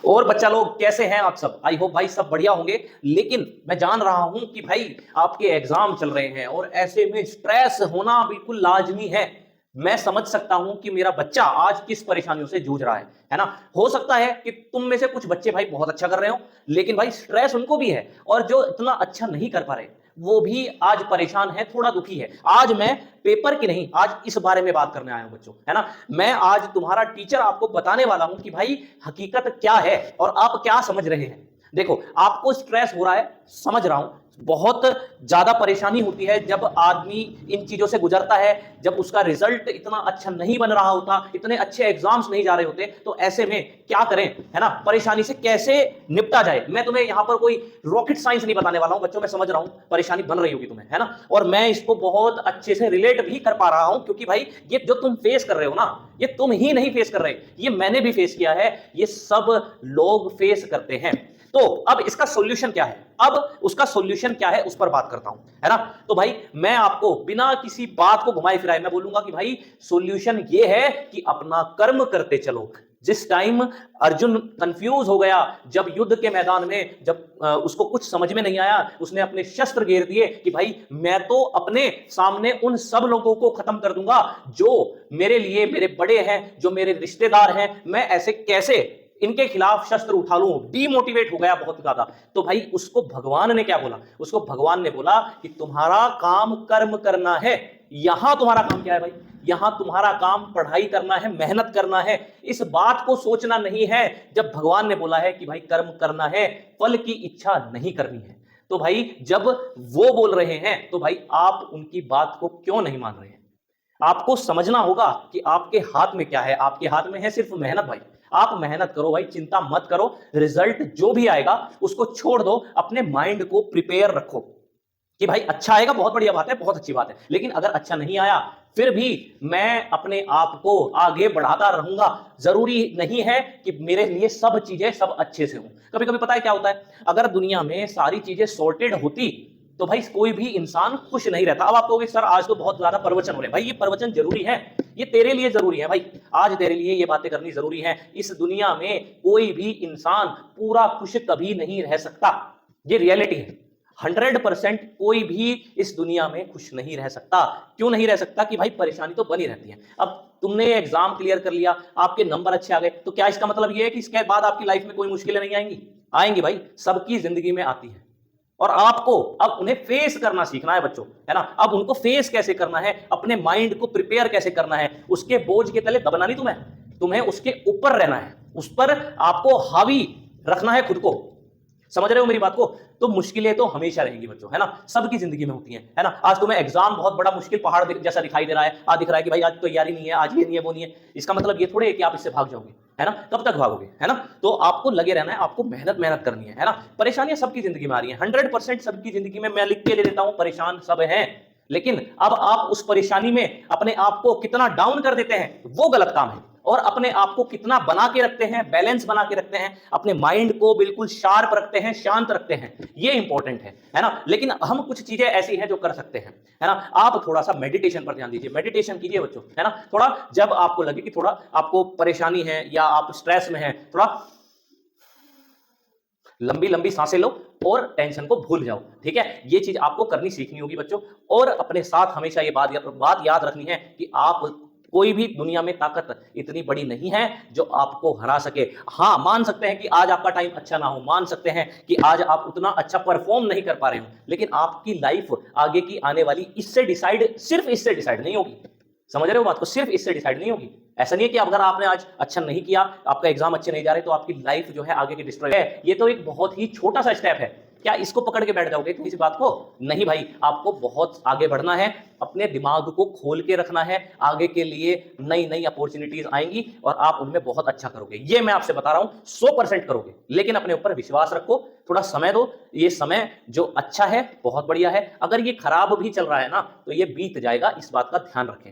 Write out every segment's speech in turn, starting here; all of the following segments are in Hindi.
और बच्चा लोग कैसे हैं आप सब? आई होप भाई सब बढ़िया होंगे। लेकिन मैं जान रहा हूं कि भाई आपके एग्जाम चल रहे हैं और ऐसे में स्ट्रेस होना बिल्कुल लाजमी है। मैं समझ सकता हूं कि मेरा बच्चा आज किस परेशानियों से जूझ रहा है ना। हो सकता है कि तुम में से कुछ बच्चे भाई बहुत अच्छा कर रहे हो, लेकिन भाई स्ट्रेस उनको भी है। और जो इतना अच्छा नहीं कर पा रहे वो भी आज परेशान है, थोड़ा दुखी है। आज मैं पेपर की नहीं, आज इस बारे में बात करने आया हूं बच्चों, है ना। मैं आज तुम्हारा टीचर आपको बताने वाला हूं कि भाई हकीकत क्या है और आप क्या समझ रहे हैं। देखो, आपको स्ट्रेस हो रहा है, समझ रहा हूं। बहुत ज्यादा परेशानी होती है जब आदमी इन चीजों से गुजरता है, जब उसका रिजल्ट इतना अच्छा नहीं बन रहा होता, इतने अच्छे एग्जाम्स नहीं जा रहे होते। तो ऐसे में क्या करें, है ना, परेशानी से कैसे निपटा जाए। मैं तुम्हें यहां पर कोई रॉकेट साइंस नहीं बताने वाला हूं बच्चों, मैं समझ रहा हूं परेशानी बन रही होगी तुम्हें, है ना। और मैं इसको बहुत अच्छे से रिलेट भी कर पा रहा हूं, क्योंकि भाई ये जो तुम फेस कर रहे हो ना, ये तुम ही नहीं फेस कर रहे, ये मैंने भी फेस किया है, ये सब लोग फेस करते हैं। तो अब इसका सॉल्यूशन क्या है, अब उसका सॉल्यूशन क्या है उस पर बात करता हूं, है ना। तो भाई मैं आपको बिना किसी बात को घुमाए फिराए मैं बोलूंगा कि भाई सॉल्यूशन ये है कि अपना कर्म करते चलो। जिस टाइम अर्जुन कंफ्यूज हो गया, जब युद्ध के मैदान में, जब उसको कुछ समझ में नहीं आया, उसने अपने शस्त्र घेर दिए कि भाई मैं तो अपने सामने उन सब लोगों को खत्म कर दूंगा जो मेरे लिए मेरे बड़े हैं, जो मेरे रिश्तेदार हैं। मैं ऐसे कैसे इनके खिलाफ शस्त्र उठा लूं, डीमोटिवेट हो गया बहुत ज्यादा। तो भाई उसको भगवान ने क्या बोला, उसको भगवान ने बोला कि तुम्हारा काम कर्म करना है। यहां तुम्हारा काम क्या है भाई, यहां तुम्हारा काम पढ़ाई करना है, मेहनत करना है। इस बात को सोचना नहीं है जब भगवान ने बोला है कि भाई कर्म करना है, फल की इच्छा नहीं करनी है। तो भाई जब वो बोल रहे हैं तो भाई आप उनकी बात को क्यों नहीं मान रहे हैं। आपको समझना होगा कि आपके हाथ में क्या है, आपके हाथ में है सिर्फ मेहनत। भाई आप मेहनत करो, भाई चिंता मत करो, रिजल्ट जो भी आएगा उसको छोड़ दो, अपने माइंड को प्रिपेयर रखो कि भाई अच्छा आएगा, बहुत बढ़िया बात है, बहुत अच्छी बात है। लेकिन अगर अच्छा नहीं आया फिर भी मैं अपने आप को आगे बढ़ाता रहूंगा। जरूरी नहीं है कि मेरे लिए सब चीजें सब अच्छे से हों। कभी कभी पता है क्या होता है, अगर दुनिया में सारी चीजें सॉर्टेड होती तो भाई कोई भी इंसान खुश नहीं रहता। अब आप कहोगे सर आज तो बहुत ज्यादा प्रवचन हो रहे हैं। भाई ये प्रवचन जरूरी है, ये तेरे लिए जरूरी है भाई, आज तेरे लिए ये बातें करनी जरूरी है। इस दुनिया में कोई भी इंसान पूरा खुश कभी नहीं रह सकता, ये रियलिटी है। 100% कोई भी इस दुनिया में खुश नहीं रह सकता। क्यों नहीं रह सकता कि भाई परेशानी तो बनी रहती है। अब तुमने एग्जाम क्लियर कर लिया, आपके नंबर अच्छे आ गए, तो क्या इसका मतलब ये है कि इसके बाद आपकी लाइफ में कोई मुश्किलें नहीं आएंगी? आएंगी भाई, सबकी जिंदगी में आती है। और आपको अब उन्हें फेस करना सीखना है बच्चों, है ना। अब उनको फेस कैसे करना है, अपने माइंड को प्रिपेयर कैसे करना है, उसके बोझ के तले दबना नहीं तुम्हें, तुम्हें उसके ऊपर रहना है, उस पर आपको हावी रखना है खुद को। समझ रहे हो मेरी बात को? तो मुश्किलें तो हमेशा रहेंगी बच्चों, है ना, सबकी जिंदगी में होती हैं, है ना। आज तुम्हें एग्जाम बहुत बड़ा मुश्किल पहाड़ जैसा दिखाई दे रहा है, आज दिख रहा है कि भाई आज तैयारी नहीं है, आज ये नहीं है वो नहीं है। इसका मतलब ये थोड़े है कि आप इससे भाग जाओगे, है ना। कब तक भागोगे, है ना। तो आपको लगे रहना है, आपको मेहनत मेहनत करनी है ना। परेशानियां सबकी जिंदगी में आ रही है, 100% सबकी जिंदगी में। मैं लिख के ले देता हूं, परेशान सब हैं। लेकिन अब आप उस परेशानी में अपने आप को कितना डाउन कर देते हैं वो गलत काम है, और अपने आप को कितना बना के रखते हैं, बैलेंस बना के रखते हैं, अपने माइंड को बिल्कुल शार्प रखते हैं, शांत रखते हैं, ये इंपॉर्टेंट है ना। लेकिन हम कुछ चीजें ऐसी हैं जो कर सकते हैं, है ना। आप थोड़ा सा मेडिटेशन पर ध्यान दीजिए, मेडिटेशन कीजिए बच्चों, है ना। थोड़ा जब आपको लगे कि थोड़ा आपको परेशानी है या आप स्ट्रेस में हैं, थोड़ा लंबी लंबी सांसें लो और टेंशन को भूल जाओ, ठीक है। ये चीज आपको करनी सीखनी होगी बच्चों। और अपने साथ हमेशा ये बात याद रखनी है कि आप, कोई भी दुनिया में ताकत इतनी बड़ी नहीं है जो आपको हरा सके। हाँ, मान सकते हैं कि आज आपका टाइम अच्छा ना हो, मान सकते हैं कि आज आप उतना अच्छा परफॉर्म नहीं कर पा रहे हो, लेकिन आपकी लाइफ आगे की आने वाली इससे डिसाइड, सिर्फ इससे डिसाइड नहीं होगी। समझ रहे हो बात को? सिर्फ इससे डिसाइड नहीं होगी। ऐसा नहीं है कि अगर आपने आज अच्छा नहीं किया, आपका एग्जाम अच्छे नहीं जा रहे, तो आपकी लाइफ जो है आगे की डिस्ट्रॉय है। ये तो एक बहुत ही छोटा सा स्टेप है, क्या इसको पकड़ के बैठ जाओगे किसी बात को? नहीं भाई, आपको बहुत आगे बढ़ना है, अपने दिमाग को खोल के रखना है। आगे के लिए नई नई अपॉर्चुनिटीज आएंगी और आप उनमें बहुत अच्छा करोगे, ये मैं आपसे बता रहा हूं, 100% करोगे। लेकिन अपने ऊपर विश्वास रखो, थोड़ा समय दो। ये समय जो अच्छा है बहुत बढ़िया है, अगर ये खराब भी चल रहा है ना तो ये बीत जाएगा, इस बात का ध्यान रखें।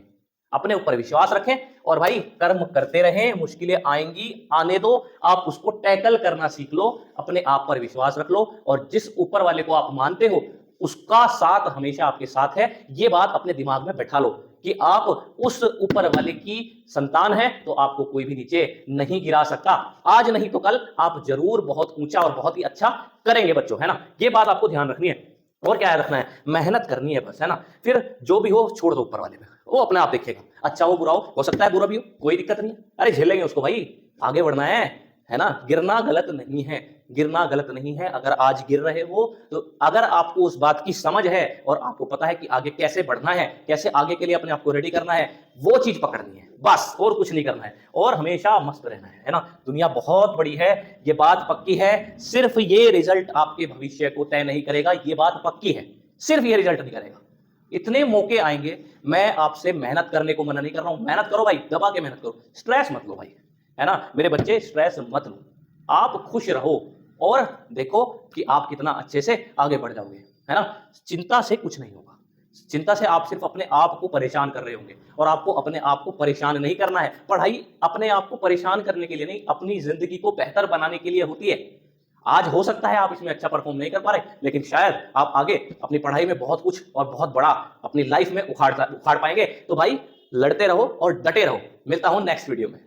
अपने ऊपर विश्वास रखें और भाई कर्म करते रहें। मुश्किलें आएंगी, आने दो, आप उसको टैकल करना सीख लो, अपने आप पर विश्वास रख लो, और जिस ऊपर वाले को आप मानते हो उसका साथ हमेशा आपके साथ है, ये बात अपने दिमाग में बैठा लो। कि आप उस ऊपर वाले की संतान हैं, तो आपको कोई भी नीचे नहीं गिरा सकता। आज नहीं तो कल आप जरूर बहुत ऊंचा और बहुत ही अच्छा करेंगे बच्चों, है ना। ये बात आपको ध्यान रखनी है। और क्या रखना है, मेहनत करनी है बस, है ना। फिर जो भी हो छोड़ दो ऊपर वाले में, वो अपने आप देखेगा। अच्छा हो बुरा हो सकता है बुरा भी हो, कोई दिक्कत नहीं है, अरे झेलेंगे उसको भाई, आगे बढ़ना है ना। गिरना गलत नहीं है, गिरना गलत नहीं है। अगर आज गिर रहे हो तो अगर आपको उस बात की समझ है और आपको पता है कि आगे कैसे बढ़ना है, कैसे आगे के लिए अपने आप को रेडी करना है, वो चीज पकड़नी है बस, और कुछ नहीं करना है। और हमेशा मस्त रहना है ना। दुनिया बहुत बड़ी है, ये बात पक्की है। सिर्फ ये रिजल्ट आपके भविष्य को तय नहीं करेगा, ये बात पक्की है, सिर्फ ये रिजल्ट नहीं करेगा। इतने मौके आएंगे। मैं आपसे मेहनत करने को मना नहीं कर रहा हूं, मेहनत करो भाई, दबा के मेहनत करो, स्ट्रेस मत लो भाई, है ना मेरे बच्चे, स्ट्रेस मत लो। आप खुश रहो और देखो कि आप कितना अच्छे से आगे बढ़ जाओगे, है ना। चिंता से कुछ नहीं होगा, चिंता से आप सिर्फ अपने आप को परेशान कर रहे होंगे, और आपको अपने आप को परेशान नहीं करना है। पढ़ाई अपने आप को परेशान करने के लिए नहीं, अपनी जिंदगी को बेहतर बनाने के लिए होती है। आज हो सकता है आप इसमें अच्छा परफॉर्म नहीं कर पा रहे, लेकिन शायद आप आगे अपनी पढ़ाई में बहुत कुछ और बहुत बड़ा अपनी लाइफ में उखाड़ पाएंगे। तो भाई लड़ते रहो और डटे रहो। मिलता हूं नेक्स्ट वीडियो में।